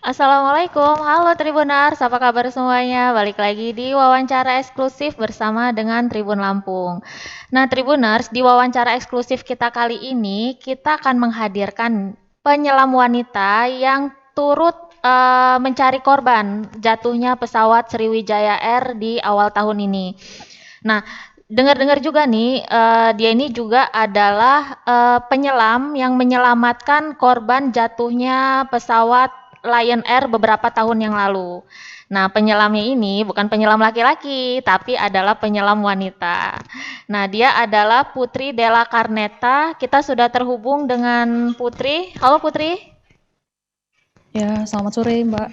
Assalamualaikum, halo Tribuners, apa kabar semuanya? Balik lagi di wawancara eksklusif bersama dengan Tribun Lampung. Nah Tribuners, di wawancara eksklusif kita kali ini, kita akan menghadirkan penyelam wanita yang turut mencari korban jatuhnya pesawat Sriwijaya Air di awal tahun ini. Nah, dengar-dengar juga nih, dia ini juga adalah penyelam yang menyelamatkan korban jatuhnya pesawat Lion Air beberapa tahun yang lalu. Nah, penyelamnya ini bukan penyelam laki-laki, tapi adalah penyelam wanita. Nah, dia adalah Putri Della Carneta. Kita sudah terhubung dengan Putri. Halo Putri. Ya, selamat sore Mbak.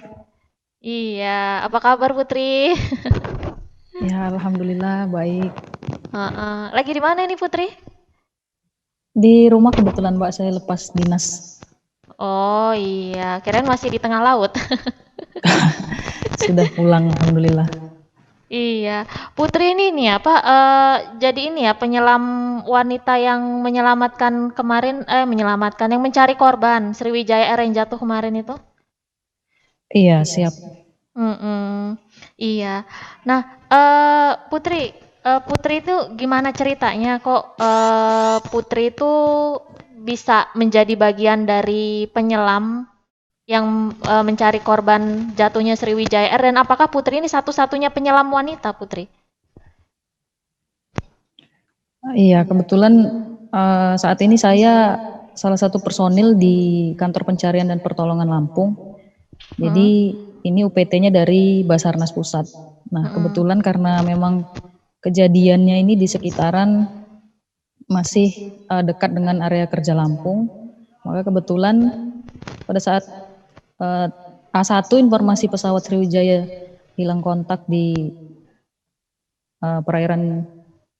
Iya, apa kabar Putri? Ya, alhamdulillah baik. Heeh. Lagi di mana ini Putri? Di rumah kebetulan Mbak saya lepas dinas. Oh iya, kirain masih di tengah laut. Sudah pulang alhamdulillah. Iya, Putri ini nih apa, jadi ini ya penyelam wanita yang menyelamatkan kemarin, menyelamatkan, yang mencari korban Sriwijaya Air yang jatuh kemarin itu? Iya, siap. Mhm, iya. Nah, Putri, Putri itu gimana ceritanya kok, Putri itu bisa menjadi bagian dari penyelam yang mencari korban jatuhnya Sriwijaya Air, dan apakah Putri ini satu-satunya penyelam wanita, Putri? Iya, kebetulan saat ini saya salah satu personil di Kantor Pencarian dan Pertolongan Lampung. Mhm, Jadi ini UPT-nya dari Basarnas Pusat. Nah, mhm, kebetulan karena memang kejadiannya ini di sekitaran masih dekat dengan area kerja Lampung, maka kebetulan pada saat A1 informasi pesawat Sriwijaya hilang kontak di perairan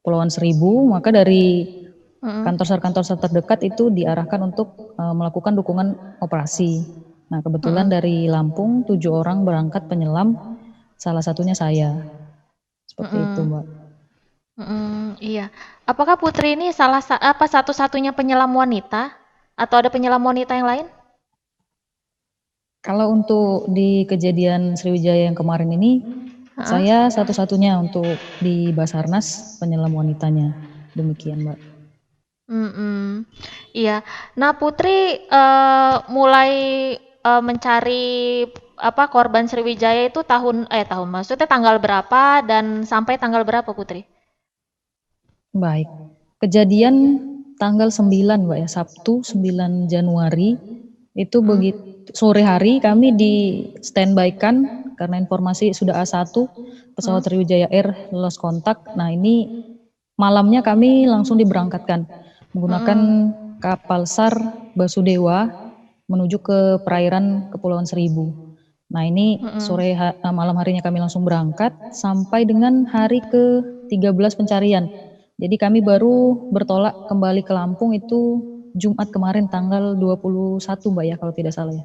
Kepulauan Seribu, maka dari mhm, kantor SAR terdekat itu diarahkan untuk melakukan dukungan operasi. Nah, kebetulan mhm, dari Lampung 7 orang berangkat penyelam, salah satunya saya. Seperti itu, mhm, Mbak. mhm, iya. Apakah Putri ini satu-satunya penyelam wanita atau ada penyelam wanita yang lain? Kalau untuk di kejadian Sriwijaya yang kemarin ini, Heeh. saya satu-satunya untuk di Basarnas penyelam wanitanya. Demikian, Mbak. Mhm, iya. Nah, Putri, mulai, mencari, apa, korban Sriwijaya itu tahun maksudnya tanggal berapa dan sampai tanggal berapa, Putri? Baik. Kejadian tanggal 9, Mbak ya, Sabtu 9 Januari, itu Mhm, begitu sore hari kami di standby-kan karena informasi sudah A1 pesawat mhm, Sriwijaya Air lost kontak. Nah, ini malamnya kami langsung diberangkatkan menggunakan mhm, kapal SAR Basudewa menuju ke perairan Kepulauan Seribu. Nah, ini mhm, malam harinya kami langsung berangkat sampai dengan hari ke-13 pencarian. Jadi kami baru bertolak kembali ke Lampung itu Jumat kemarin tanggal 21, Mbak ya, kalau tidak salah ya.